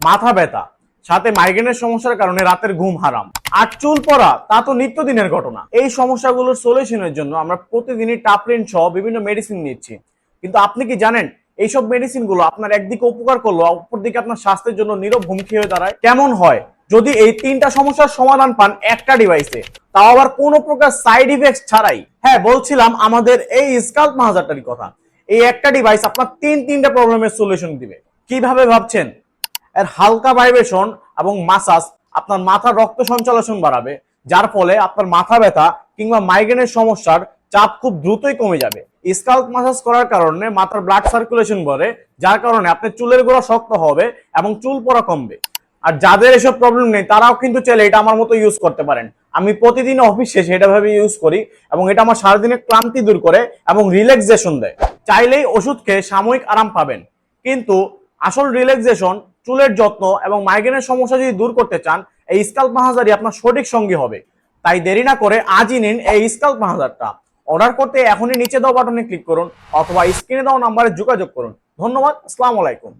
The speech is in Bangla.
মাথা ব্যথা, সাথে মাইগ্রেনের সমস্যার কারণে রাতের ঘুম হারাম, আর চুল পড়া তা তো নিত্যদিনের ঘটনা। এই সমস্যাগুলোর সলিউশনের জন্য আমরা প্রতিদিনই টাপরিন সহ বিভিন্ন মেডিসিন নিচ্ছি। কিন্তু আপনি কি জানেন এইসব মেডিসিন গুলো আপনার একদিকে উপকার করলো, অপরদিকে আপনার স্বাস্থ্যের জন্য নীরব হুমকি হয়ে দাঁড়ায়? কেমন হয় যদি এই তিনটা সমস্যার সমাধান পান একটা ডিভাইসে, তাও আবার কোনো প্রকার সাইড ইফেক্ট ছাড়াই? হ্যাঁ, বলছিলাম আমাদের এই স্কাল্প মাসাজটারই কথা। এই একটা ডিভাইস আপনার তিনটা প্রবলেমের সলিউশন দিবে। কিভাবে ভাবছেন? এর হালকা ভাইব্রেশন এবং মাসাজ আপনার মাথার রক্ত সঞ্চালন বাড়াবে, যার ফলে আপনার মাথা ব্যথা কিংবা মাইগ্রেনের সমস্যার চাপ খুব দ্রুতই কমে যাবে। স্কাল্প মাসাজ করার কারণে মাথার ব্লাড সার্কুলেশন বাড়ে, যার কারণে আপনার চুলের গোড়া শক্ত হবে এবং চুল পড়া কমবে। আর যাদের এসব প্রবলেম নেই তারাও কিন্তু চাইলে এটা আমার মতো ইউজ করতে পারেন। আমি প্রতিদিন অফিস শেষে এটা ভাবে ইউজ করি এবং এটা আমার সারাদিনের ক্লান্তি দূর করে এবং রিল্যাক্সেশন দেয়। চাইলেই ওষুধ খেয়ে সাময়িক আরাম পাবেন, কিন্তু আসল রিল্যাক্সেশন, চুলের যত্ন এবং মাইগ্রেনের সমস্যা যদি দূর করতে চান, এই স্কাল্প মাসাজই আপনার সঠিক সঙ্গী হবে। তাই দেরি না করে আজই নিন এই স্কাল্প মাসাজটা। অর্ডার করতে এখনই নিচে দেওয়া বাটনে ক্লিক করুন অথবা স্ক্রিনে দেওয়া নাম্বারে যোগাযোগ করুন। ধন্যবাদ। আসসালামু আলাইকুম।